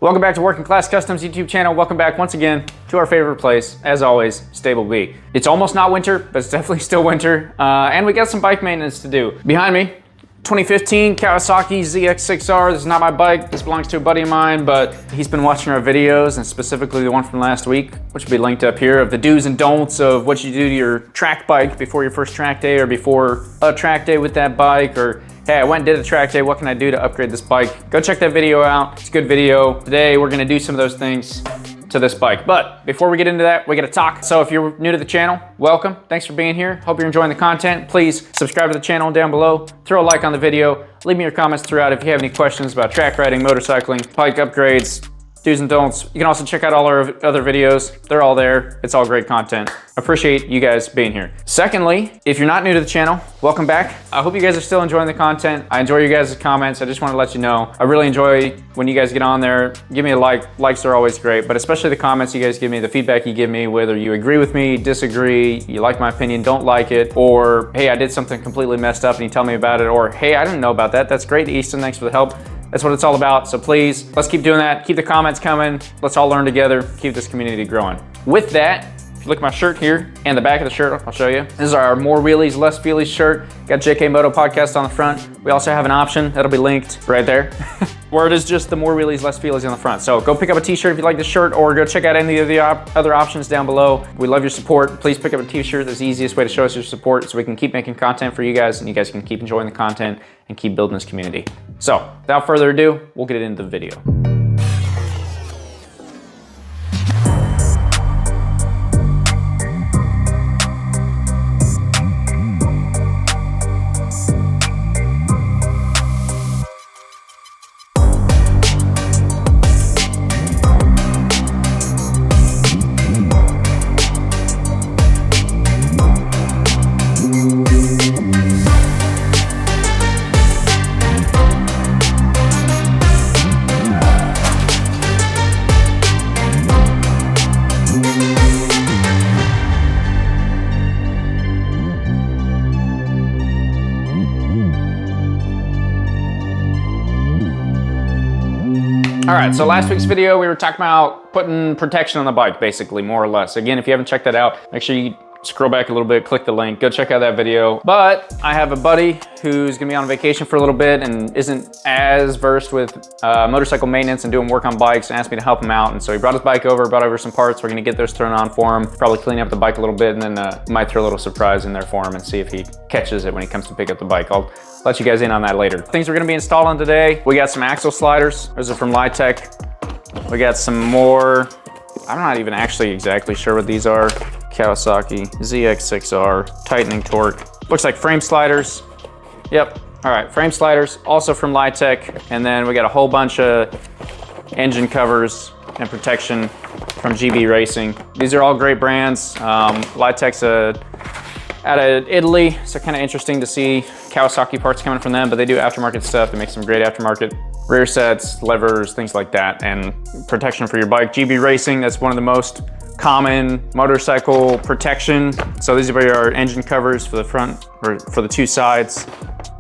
Welcome back to Working Class Customs YouTube channel. Welcome back once again to our favorite place, as always, Stable B. It's almost not winter, but it's definitely still winter. And we got some bike maintenance to do. Behind me, 2015 Kawasaki ZX6R. This is not my bike. This belongs to a buddy of mine, but he's been watching our videos, and specifically the one from last week, which will be linked up here, of the do's and don'ts of what you do to your track bike before your first track day or before a track day with that bike, or hey, I went and did a track day, what can I do to upgrade this bike? Go check that video out, it's a good video. Today, we're gonna do some of those things to this bike. But before we get into that, we gotta talk. So if you're new to the channel, welcome. Thanks for being here. Hope you're enjoying the content. Please subscribe to the channel down below, throw a like on the video, leave me your comments throughout if you have any questions about track riding, motorcycling, bike upgrades, do's and don'ts. You can also check out all our other videos. They're all there. It's all great content. Appreciate you guys being here. Secondly, if you're not new to the channel, welcome back. I hope you guys are still enjoying the content. I enjoy your guys' comments. I just want to let you know, I really enjoy when you guys get on there. Give me a like. Likes are always great, but especially the comments you guys give me, the feedback you give me, whether you agree with me, disagree, you like my opinion, don't like it, or hey, I did something completely messed up and you tell me about it, or hey, I didn't know about that. That's great, Easton. Thanks for the help. That's what it's all about. So please, let's keep doing that. Keep the comments coming. Let's all learn together. Keep this community growing. With that, if you look at my shirt here and the back of the shirt, I'll show you. This is our More Wheelies, Less Feelies shirt. Got JK Moto Podcast on the front. We also have an option that'll be linked right there. Where it is just the More Wheelies, Less Feelies on the front. So go pick up a t-shirt if you like this shirt, or go check out any of the other options down below. We love your support. Please pick up a t-shirt. That's the easiest way to show us your support so we can keep making content for you guys and you guys can keep enjoying the content and keep building this community. So without further ado, we'll get into the video. All right, so last week's video, we were talking about putting protection on the bike, basically, more or less. Again, if you haven't checked that out, make sure you scroll back a little bit, click the link, go check out that video. But I have a buddy who's gonna be on vacation for a little bit and isn't as versed with motorcycle maintenance and doing work on bikes, and asked me to help him out. And so he brought his bike over, brought over some parts. We're gonna get those thrown on for him, probably clean up the bike a little bit, and then might throw a little surprise in there for him and see if he catches it when he comes to pick up the bike. I'll let you guys in on that later. Things we're gonna be installing today, we got some axle sliders. Those are from Lightech. We got some more, I'm not even actually exactly sure what these are. Kawasaki ZX6R, tightening torque. Looks like frame sliders. Yep, all right, frame sliders, also from Lightech. And then we got a whole bunch of engine covers and protection from GB Racing. These are all great brands. Lightech's out of Italy, so kind of interesting to see Kawasaki parts coming from them, but they do aftermarket stuff. They make some great aftermarket rear sets, levers, things like that, and protection for your bike. GB Racing, that's one of the most common motorcycle protection. So these are our engine covers for the front, or for the two sides.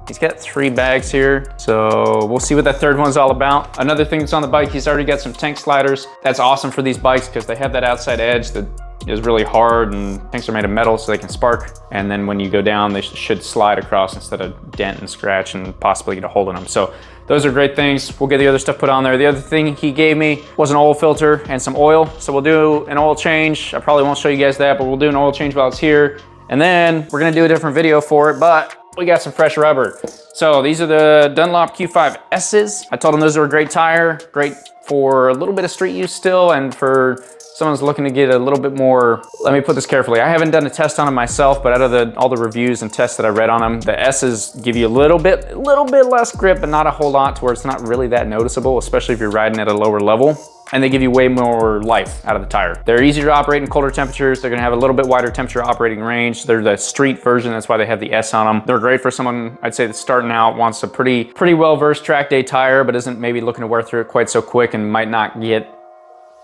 He's got 3 bags here, so we'll see what that third one's all about. Another thing that's on the bike, he's already got some tank sliders. That's awesome for these bikes because they have that outside edge that is really hard, and tanks are made of metal so they can spark. And then when you go down, they should slide across instead of dent and scratch and possibly get a hole in them. So those are great things. We'll get the other stuff put on there. The other thing he gave me was an oil filter and some oil. So we'll do an oil change. I probably won't show you guys that, but we'll do an oil change while it's here. And then we're gonna do a different video for it, but we got some fresh rubber. So these are the Dunlop Q5S's. I told him those are a great tire, great for a little bit of street use still, and for someone's looking to get a little bit more, let me put this carefully. I haven't done a test on them myself, but out of all the reviews and tests that I read on them, the S's give you a little bit less grip, but not a whole lot, to where it's not really that noticeable, especially if you're riding at a lower level. And they give you way more life out of the tire. They're easier to operate in colder temperatures. They're gonna have a little bit wider temperature operating range. They're the street version, that's why they have the S on them. They're great for someone, I'd say, that's starting out, wants a pretty well-versed track day tire, but isn't maybe looking to wear through it quite so quick and might not get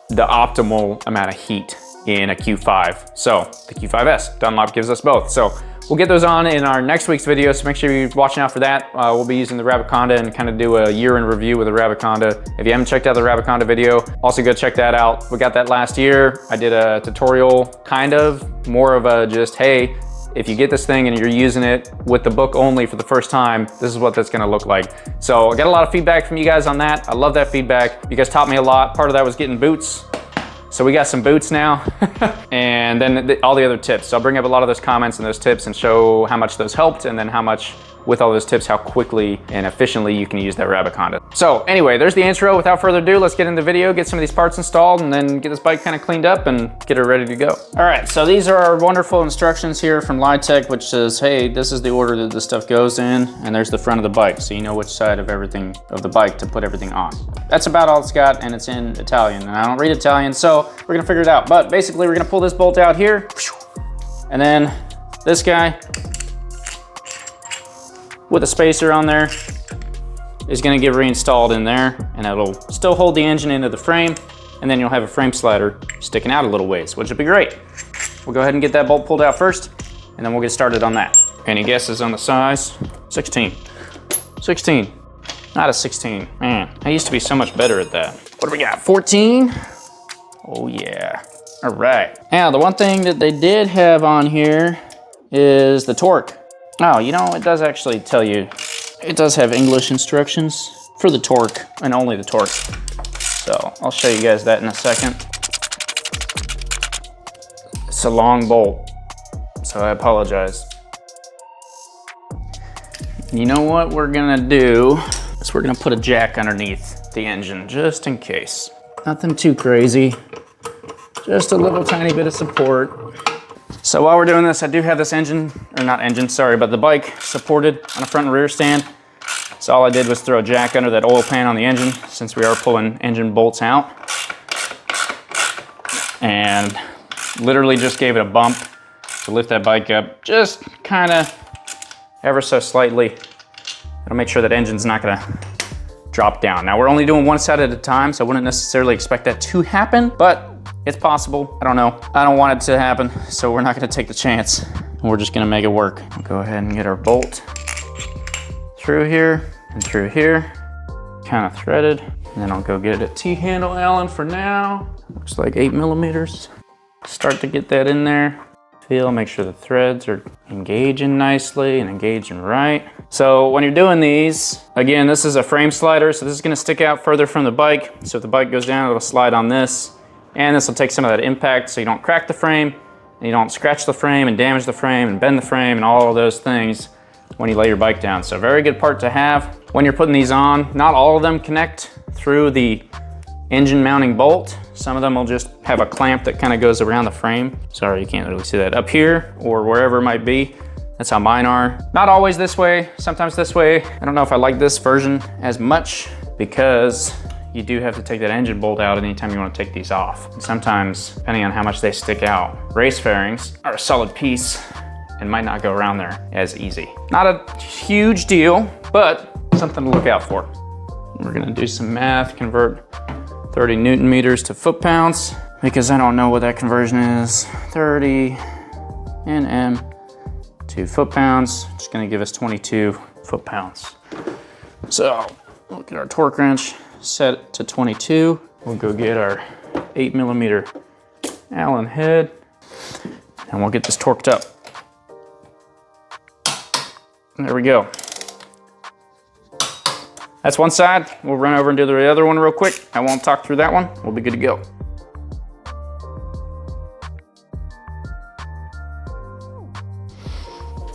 the optimal amount of heat in a Q5. So the Q5S, Dunlop gives us both. So We'll get those on in our next week's video, so make sure you're watching out for that. We'll be using the Rabiconda and kind of do a year in review with the Rabiconda. If you haven't checked out the Rabiconda video, also go check that out. We got that last year. I did a tutorial, kind of, more of a just, hey, if you get this thing and you're using it with the book only for the first time, this is what that's gonna look like. So I got a lot of feedback from you guys on that. I love that feedback. You guys taught me a lot. Part of that was getting boots. So we got some boots now, and then all the other tips. So I'll bring up a lot of those comments and those tips and show how much those helped, and then how much, with all those tips, how quickly and efficiently you can use that Rabiconda. So anyway, there's the intro. Without further ado, let's get into the video, get some of these parts installed, and then get this bike kind of cleaned up and get it ready to go. All right, so these are our wonderful instructions here from Lightech, which says, hey, this is the order that this stuff goes in, and there's the front of the bike, so you know which side of everything of the bike to put everything on. That's about all it's got, and it's in Italian, and I don't read Italian, so we're gonna figure it out. But basically, we're gonna pull this bolt out here, and then this guy, with a spacer on there, is gonna get reinstalled in there, and it'll still hold the engine into the frame, and then you'll have a frame slider sticking out a little ways, which will be great. We'll go ahead and get that bolt pulled out first, and then we'll get started on that. Any guesses on the size? 16. 16. Not a 16. Man, I used to be so much better at that. What do we got? 14? Oh yeah. All right. Now, the one thing that they did have on here is the torque. Oh, you know, it does actually tell you, it does have English instructions for the torque, and only the torque. So I'll show you guys that in a second. It's a long bolt, so I apologize. You know what we're gonna do is we're gonna put a jack underneath the engine, just in case. Nothing too crazy, just a little tiny bit of support. So while we're doing this, I do have this engine, or not engine, sorry, but the bike supported on a front and rear stand. So all I did was throw a jack under that oil pan on the engine, since we are pulling engine bolts out. And literally just gave it a bump to lift that bike up, just kind of ever so slightly. It'll make sure that engine's not gonna drop down. Now we're only doing one side at a time, so I wouldn't necessarily expect that to happen, but it's possible. I don't know. I don't want it to happen, so we're not gonna take the chance. We're just gonna make it work. We'll go ahead and get our bolt through here and through here, kind of threaded. And then I'll go get a T-handle Allen for now. Looks like 8 millimeters. Start to get that in there. Feel, make sure the threads are engaging nicely and engaging right. So when you're doing these, again, this is a frame slider, so this is gonna stick out further from the bike. So if the bike goes down, it'll slide on this. And this will take some of that impact so you don't crack the frame, and you don't scratch the frame and damage the frame and bend the frame and all of those things when you lay your bike down. So very good part to have. When you're putting these on, not all of them connect through the engine mounting bolt. Some of them will just have a clamp that kind of goes around the frame. Sorry, you can't really see that. Up here or wherever it might be. That's how mine are. Not always this way, sometimes this way. I don't know if I like this version as much, because you do have to take that engine bolt out anytime you want to take these off. And sometimes, depending on how much they stick out, race fairings are a solid piece and might not go around there as easy. Not a huge deal, but something to look out for. We're gonna do some math, convert 30 Newton meters to foot pounds, because I don't know what that conversion is. 30 Nm to foot pounds, just gonna give us 22 foot pounds. So, look at our torque wrench. Set it to 22. We'll go get our 8 millimeter Allen head, and we'll get this torqued up. There we go. That's one side. We'll run over and do the other one real quick. I won't talk through that one. We'll be good to go.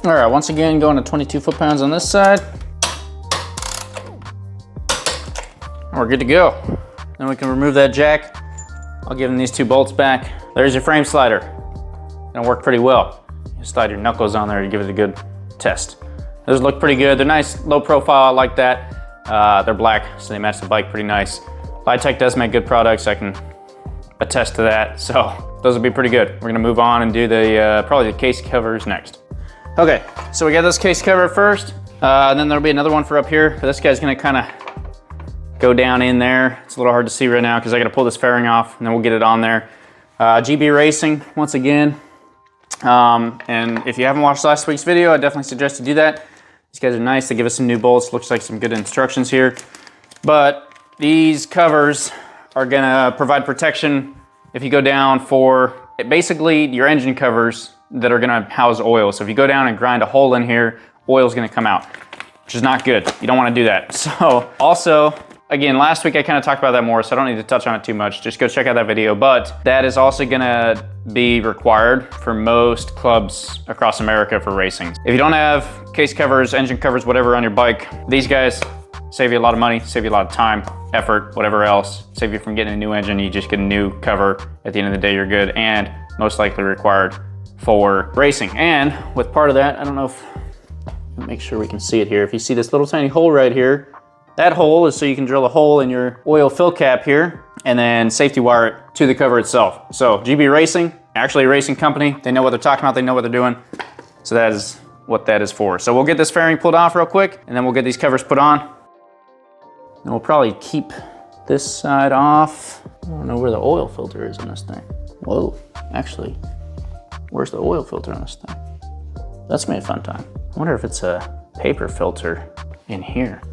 All right, once again, going to 22 foot pounds on this side. We're good to go. Then we can remove that jack. I'll give them these 2 bolts back. There's your frame slider. It'll work pretty well. You slide your knuckles on there to give it a good test. Those look pretty good. They're nice, low profile, I like that. They're black, so they match the bike pretty nice. Lightech does make good products, I can attest to that. So those will be pretty good. We're gonna move on and do the probably the case covers next. Okay, so we got this case cover first, and then there'll be another one for up here. But this guy's gonna kind of go down in there. It's a little hard to see right now because I gotta pull this fairing off, and then we'll get it on there. GB Racing, once again, And if you haven't watched last week's video, I definitely suggest you do that. These guys are nice. They give us some new bolts. Looks like some good instructions here. But these covers are gonna provide protection if you go down for basically your engine covers that are gonna house oil. So if you go down and grind a hole in here, oil's gonna come out, which is not good. You don't wanna do that. So also, again, last week I kind of talked about that more, so I don't need to touch on it too much. Just go check out that video. But that is also gonna be required for most clubs across America for racing. If you don't have case covers, engine covers, whatever on your bike, these guys save you a lot of money, save you a lot of time, effort, whatever else. Save you from getting a new engine, you just get a new cover. At the end of the day, you're good, and most likely required for racing. And with part of that, I don't know if, make sure we can see it here. If you see this little tiny hole right here, that hole is so you can drill a hole in your oil fill cap here and then safety wire it to the cover itself. So GB Racing, actually a racing company, they know what they're talking about, they know what they're doing. So that is what that is for. So we'll get this fairing pulled off real quick, and then we'll get these covers put on. And we'll probably keep this side off. I don't know where the oil filter is in this thing. Whoa, actually, where's the oil filter on this thing? That's gonna be a fun time. I wonder if it's a paper filter in here.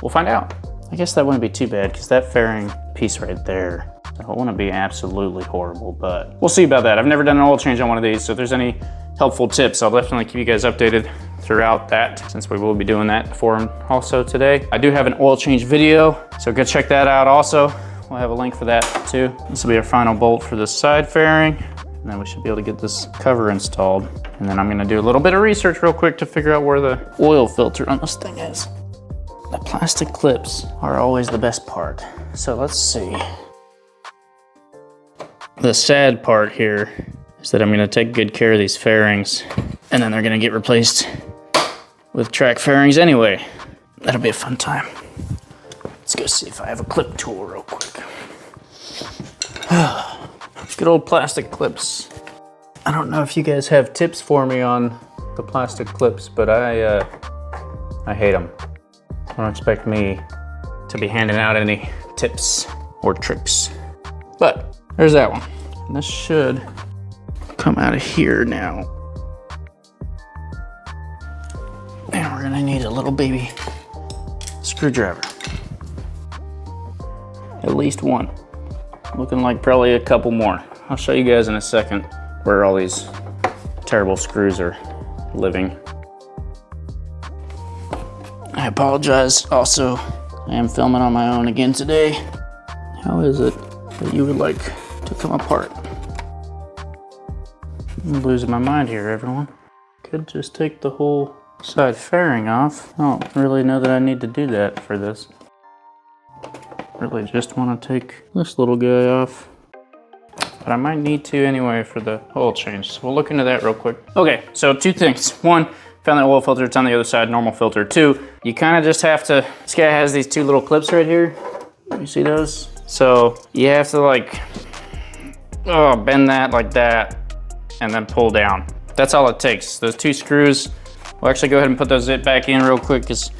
We'll find out. I guess that wouldn't be too bad because that fairing piece right there, I don't want to be absolutely horrible, but we'll see about that. I've never done an oil change on one of these, so if there's any helpful tips, I'll definitely keep you guys updated throughout that, since we will be doing that for them also today. I do have an oil change video, so go check that out also. We'll have a link for that too. This will be our final bolt for this side fairing, and then we should be able to get this cover installed. And then I'm gonna do a little bit of research real quick to figure out where the oil filter on this thing is. The plastic clips are always the best part. So let's see. The sad part here is that I'm gonna take good care of these fairings, and then they're gonna get replaced with track fairings anyway. That'll be a fun time. Let's go see if I have a clip tool real quick. Good old plastic clips. I don't know if you guys have tips for me on the plastic clips, but I hate them. Don't expect me to be handing out any tips or tricks. But there's that one. And this should come out of here now. And we're gonna need a little baby screwdriver. At least one. Looking like probably a couple more. I'll show you guys in a second where all these terrible screws are living. I apologize also, I am filming on my own again today. How is it that you would like to come apart? I'm losing my mind here, everyone. Could just take the whole side fairing off. I don't really know that I need to do that for this. Really just want to take this little guy off. But I might need to anyway for the oil change. So we'll look into that real quick. Okay, so two things. One, found the oil filter, it's on the other side, normal filter. Two, you kind of just have to, this guy has these two little clips right here. You see those? So you have to like, bend that like that and then pull down. That's all it takes. Those two screws, we'll actually go ahead and put those back in real quick because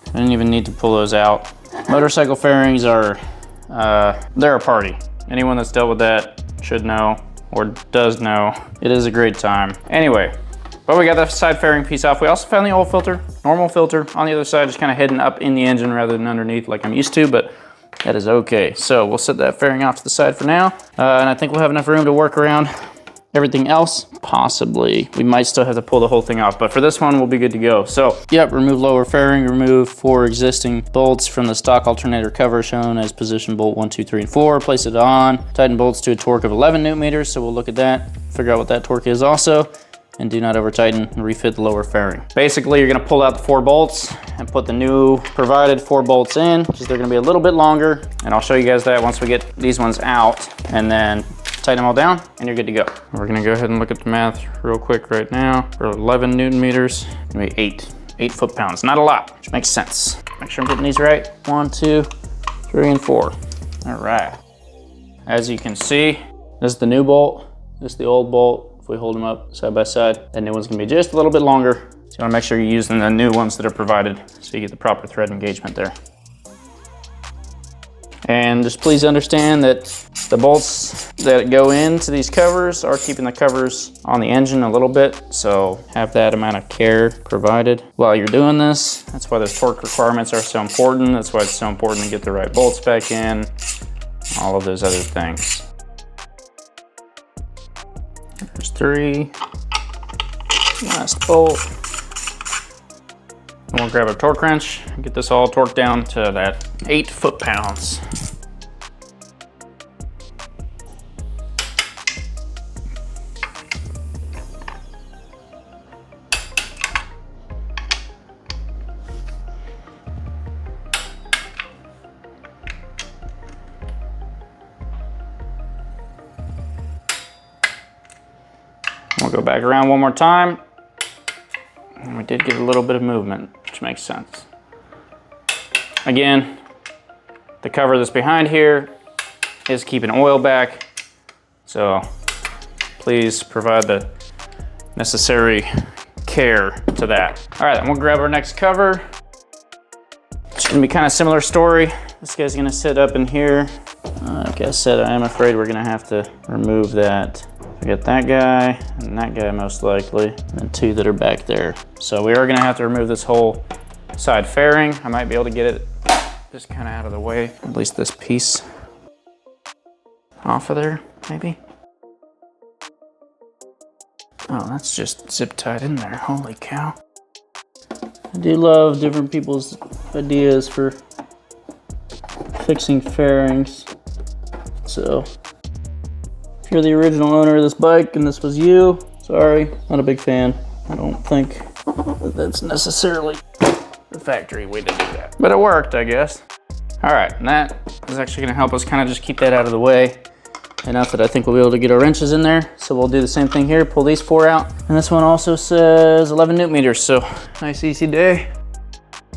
I didn't even need to pull those out. Motorcycle fairings are, they're a party. Anyone that's dealt with that should know or does know. It is a great time. Anyway, but we got the side fairing piece off. We also found the oil filter, normal filter on the other side, just kind of hidden up in the engine rather than underneath like I'm used to, but that is okay. So we'll set that fairing off to the side for now. And I think we'll have enough room to work around everything else. Possibly, we might still have to pull the whole thing off, but for this one, we'll be good to go. So, yep, remove lower fairing, remove 4 existing bolts from the stock alternator cover shown as position bolt 1, 2, 3, and 4. Place it on, tighten bolts to a torque of 11 Newton meters. So we'll look at that, figure out what that torque is also, and do not over tighten and refit the lower fairing. Basically, you're gonna pull out the 4 bolts and put the new provided 4 bolts in, because they're gonna be a little bit longer. And I'll show you guys that once we get these ones out, and then tighten them all down and you're good to go. We're gonna go ahead and look at the math real quick right now. For 11 Newton meters, maybe 8 foot-pounds. Not a lot, which makes sense. Make sure I'm getting these right. 1, 2, 3, and 4. All right. As you can see, this is the new bolt, this is the old bolt. If we hold them up side by side, that new one's gonna be just a little bit longer. So you wanna make sure you're using the new ones that are provided so you get the proper thread engagement there. And just please understand that the bolts that go into these covers are keeping the covers on the engine a little bit, so have that amount of care provided while you're doing this. That's why those torque requirements are so important. That's why it's so important to get the right bolts back in, all of those other things. There's 3. Last bolt. And we'll grab a torque wrench and get this all torqued down to that 8 foot-pounds. We'll go back around one more time. And we did get a little bit of movement, which makes sense. Again, the cover that's behind here is keeping oil back, so please provide the necessary care to that. All right, then we'll grab our next cover. It's gonna be kind of similar story. This guy's gonna sit up in here. Like I said, I am afraid we're gonna have to remove that. We got that guy and that guy most likely, and then 2 that are back there. So we are gonna have to remove this whole side fairing. I might be able to get it just kind of out of the way. At least this piece off of there, maybe. Oh, that's just zip tied in there, holy cow. I do love different people's ideas for fixing fairings. So, if you're the original owner of this bike and this was you, sorry, not a big fan. I don't think that that's necessarily the factory way to do that. But it worked, I guess. All right, and that is actually gonna help us kind of just keep that out of the way. Enough that I think we'll be able to get our wrenches in there. So we'll do the same thing here, pull these 4 out. And this one also says 11 Newton meters, so nice easy day.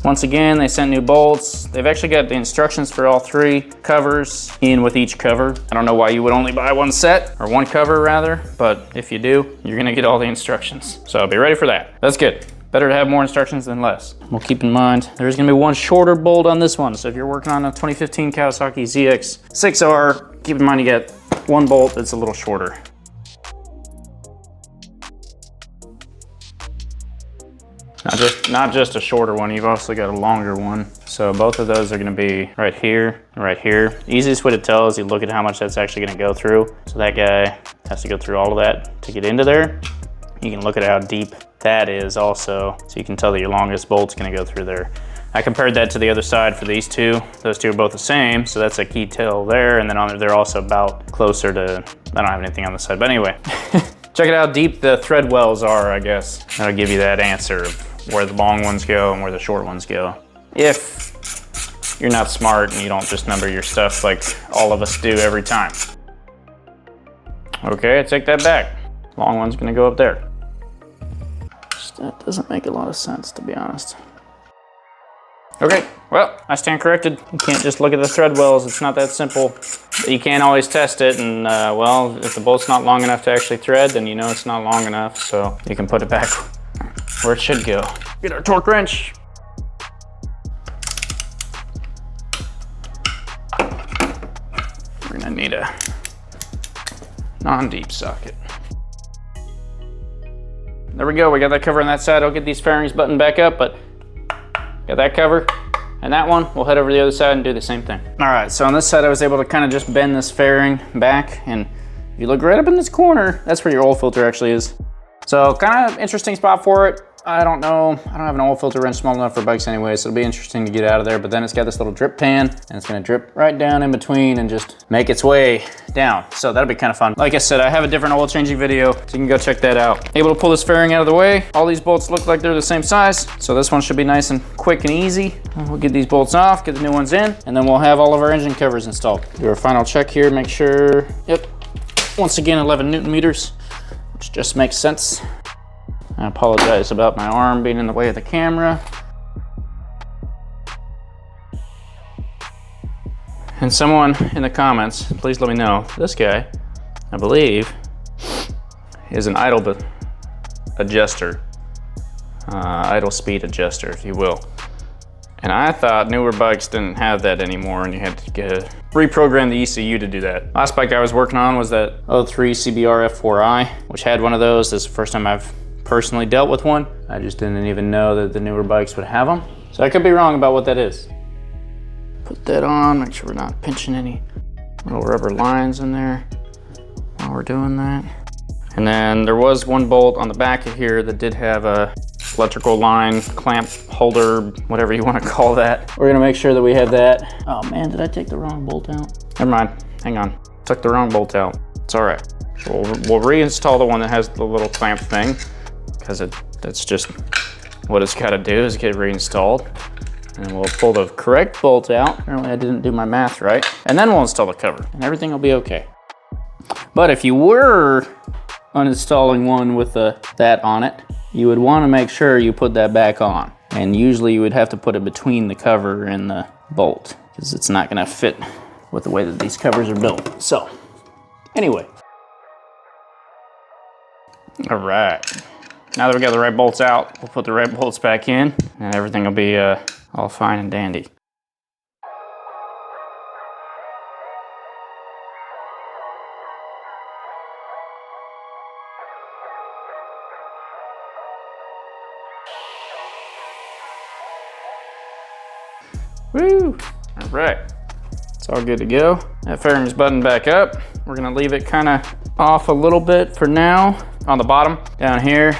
Once again, they sent new bolts. They've actually got the instructions for all 3 covers in with each cover. I don't know why you would only buy 1 set, or 1 cover rather, but if you do, you're gonna get all the instructions. So be ready for that. That's good. Better to have more instructions than less. We'll keep in mind, there's gonna be 1 shorter bolt on this one. So if you're working on a 2015 Kawasaki ZX6R, keep in mind you get 1 bolt that's a little shorter. Not just a shorter one, you've also got a longer one. So both of those are gonna be right here and right here. The easiest way to tell is you look at how much that's actually gonna go through. So that guy has to go through all of that to get into there. You can look at how deep that is also, so you can tell that your longest bolt's gonna go through there. I compared that to the other side for these 2. Those 2 are both the same, so that's a key tell there, and then they're also about closer to, I don't have anything on the side, but anyway. Check it out how deep the thread wells are, I guess. That'll give you that answer of where the long ones go and where the short ones go. If you're not smart and you don't just number your stuff like all of us do every time. Okay, I take that back. Long one's gonna go up there. That doesn't make a lot of sense, to be honest. Okay, well, I stand corrected. You can't just look at the thread wells. It's not that simple. You can't always test it, and well, if the bolt's not long enough to actually thread, then you know it's not long enough, so you can put it back where it should go. Get our torque wrench. We're gonna need a non-deep socket. There we go, we got that cover on that side. I'll get these fairings buttoned back up, but got that cover and that one. We'll head over to the other side and do the same thing. All right, so on this side, I was able to kind of just bend this fairing back, and if you look right up in this corner, that's where your oil filter actually is. So kind of interesting spot for it. I don't know, I don't have an oil filter wrench small enough for bikes anyway, so it'll be interesting to get out of there, but then it's got this little drip pan, and it's gonna drip right down in between and just make its way down. So that'll be kind of fun. Like I said, I have a different oil changing video, so you can go check that out. Able to pull this fairing out of the way. All these bolts look like they're the same size, so this one should be nice and quick and easy. We'll get these bolts off, get the new ones in, and then we'll have all of our engine covers installed. Do our final check here, make sure, yep, once again, 11 Newton meters, which just makes sense. I apologize about my arm being in the way of the camera. And someone in the comments, please let me know. This guy, I believe, is an idle adjuster, idle speed adjuster, if you will. And I thought newer bikes didn't have that anymore and you had to reprogram the ECU to do that. Last bike I was working on was that 03 CBR F4i, which had one of those. This is the first time I've personally dealt with one. I just didn't even know that the newer bikes would have them. So I could be wrong about what that is. Put that on, make sure we're not pinching any little rubber lines in there while we're doing that. And then there was one bolt on the back of here that did have a electrical line clamp holder, whatever you want to call that. We're gonna make sure that we have that. Oh man, did I take the wrong bolt out? Never mind, hang on. Took the wrong bolt out. It's all right. So we'll reinstall the one that has the little clamp thing, because that's just what it's gotta do, is get reinstalled. And we'll pull the correct bolt out. Apparently I didn't do my math right. And then we'll install the cover and everything will be okay. But if you were uninstalling one with that on it, you would want to make sure you put that back on. And usually you would have to put it between the cover and the bolt, because it's not going to fit with the way that these covers are built. So, anyway. All right. Now that we got the right bolts out, we'll put the right bolts back in, and everything will be all fine and dandy. Woo! All right, it's all good to go. That fairing's buttoned back up. We're gonna leave it kind of off a little bit for now on the bottom down here,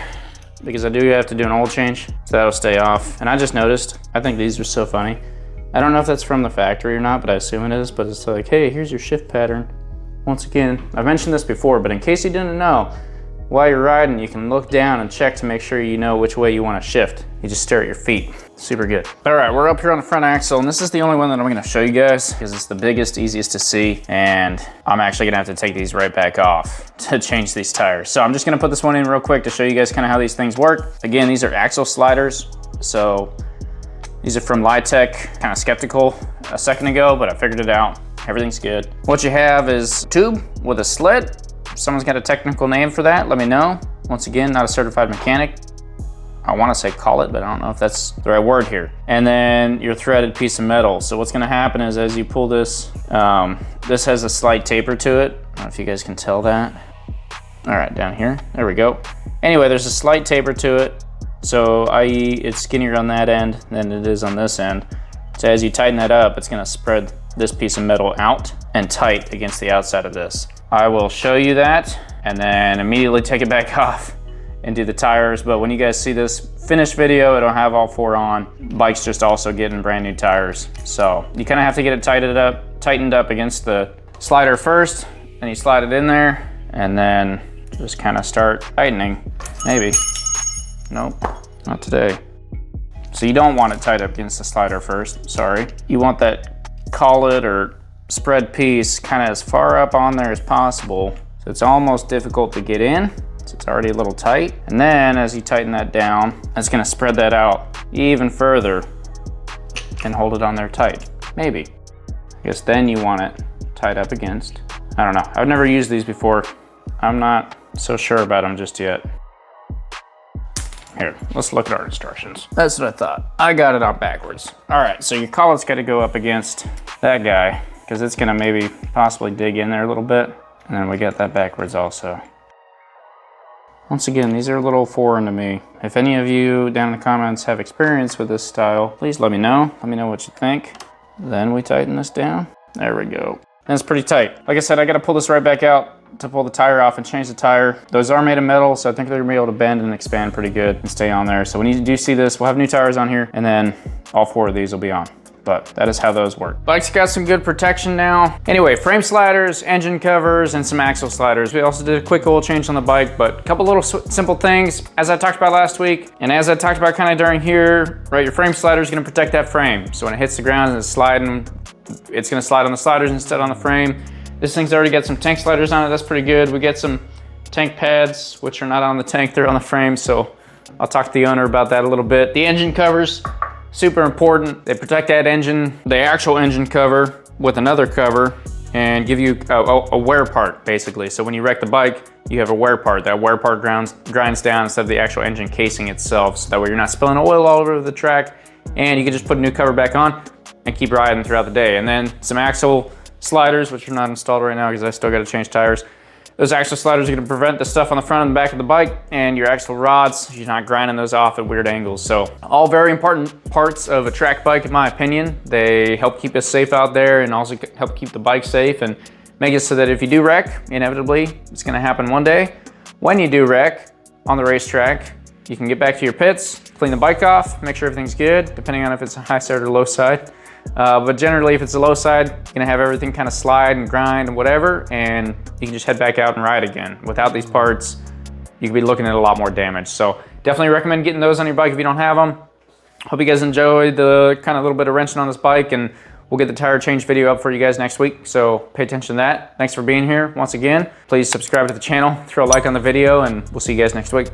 because I do have to do an oil change, so that'll stay off. And I just noticed, I think these are so funny. I don't know if that's from the factory or not, but I assume it is, but it's like, hey, here's your shift pattern. Once again, I've mentioned this before, but in case you didn't know, while you're riding, you can look down and check to make sure you know which way you want to shift. You just stare at your feet. Super good. All right, we're up here on the front axle, and this is the only one that I'm gonna show you guys because it's the biggest, easiest to see, and I'm actually gonna have to take these right back off to change these tires. So I'm just gonna put this one in real quick to show you guys kind of how these things work. Again, these are axle sliders. So these are from Lightech. Kind of skeptical a second ago, but I figured it out. Everything's good. What you have is a tube with a slit. If someone's got a technical name for that, let me know. Once again, not a certified mechanic. I want to say call it, but I don't know if that's the right word here. And then your threaded piece of metal. So what's gonna happen is as you pull this, this has a slight taper to it. I don't know if you guys can tell that. All right, down here, there we go. Anyway, there's a slight taper to it. So i.e. it's skinnier on that end than it is on this end. So as you tighten that up, it's gonna spread this piece of metal out and tight against the outside of this. I will show you that and then immediately take it back off and do the tires. But when you guys see this finished video, it'll have all four on. Bike's just also getting brand new tires. So you kind of have to get it tightened up against the slider first, and you slide it in there and then just kind of start tightening. Maybe. Nope, not today. So you don't want it tight up against the slider first, sorry. You want that collet or spread piece kind of as far up on there as possible. So it's almost difficult to get in. So it's already a little tight. And then as you tighten that down, it's gonna spread that out even further and hold it on there tight. Maybe. I guess then you want it tied up against. I don't know, I've never used these before. I'm not so sure about them just yet. Here, let's look at our instructions. That's what I thought. I got it on backwards. All right, so your collet's gotta go up against that guy because it's gonna maybe possibly dig in there a little bit. And then we got that backwards also. Once again, these are a little foreign to me. If any of you down in the comments have experience with this style, please let me know. Let me know what you think. Then we tighten this down. There we go. And it's pretty tight. Like I said, I gotta pull this right back out to pull the tire off and change the tire. Those are made of metal, so I think they're gonna be able to bend and expand pretty good and stay on there. So when you do see this, we'll have new tires on here, and then all four of these will be on. But that is how those work. Bike's got some good protection now. Anyway, frame sliders, engine covers, and some axle sliders. We also did a quick oil change on the bike, but a couple little simple things, as I talked about last week, and as I talked about kind of during here, right, your frame slider is gonna protect that frame. So when it hits the ground and it's sliding, it's gonna slide on the sliders instead on the frame. This thing's already got some tank sliders on it, that's pretty good. We get some tank pads, which are not on the tank, they're on the frame, so I'll talk to the owner about that a little bit. The engine covers, super important. They protect that engine, the actual engine cover, with another cover and give you a wear part, basically. So when you wreck the bike, you have a wear part. That wear part grinds down instead of the actual engine casing itself, so that way you're not spilling oil all over the track and you can just put a new cover back on and keep riding throughout the day. And then some axle sliders, which are not installed right now because I still got to change tires. Those axle sliders are going to prevent the stuff on the front and the back of the bike and your axle rods. You're not grinding those off at weird angles. So all very important parts of a track bike, in my opinion. They help keep us safe out there and also help keep the bike safe and make it so that if you do wreck, inevitably, it's going to happen one day. When you do wreck on the racetrack, you can get back to your pits, clean the bike off, make sure everything's good, depending on if it's a high side or low side. But generally, if it's a low side, you're gonna have everything kind of slide and grind and whatever, and you can just head back out and ride again. Without these parts, you could be looking at a lot more damage. So definitely recommend getting those on your bike if you don't have them. Hope you guys enjoyed the kind of little bit of wrenching on this bike, and we'll get the tire change video up for you guys next week. So pay attention to that. Thanks for being here once again. Please subscribe to the channel, throw a like on the video, and we'll see you guys next week.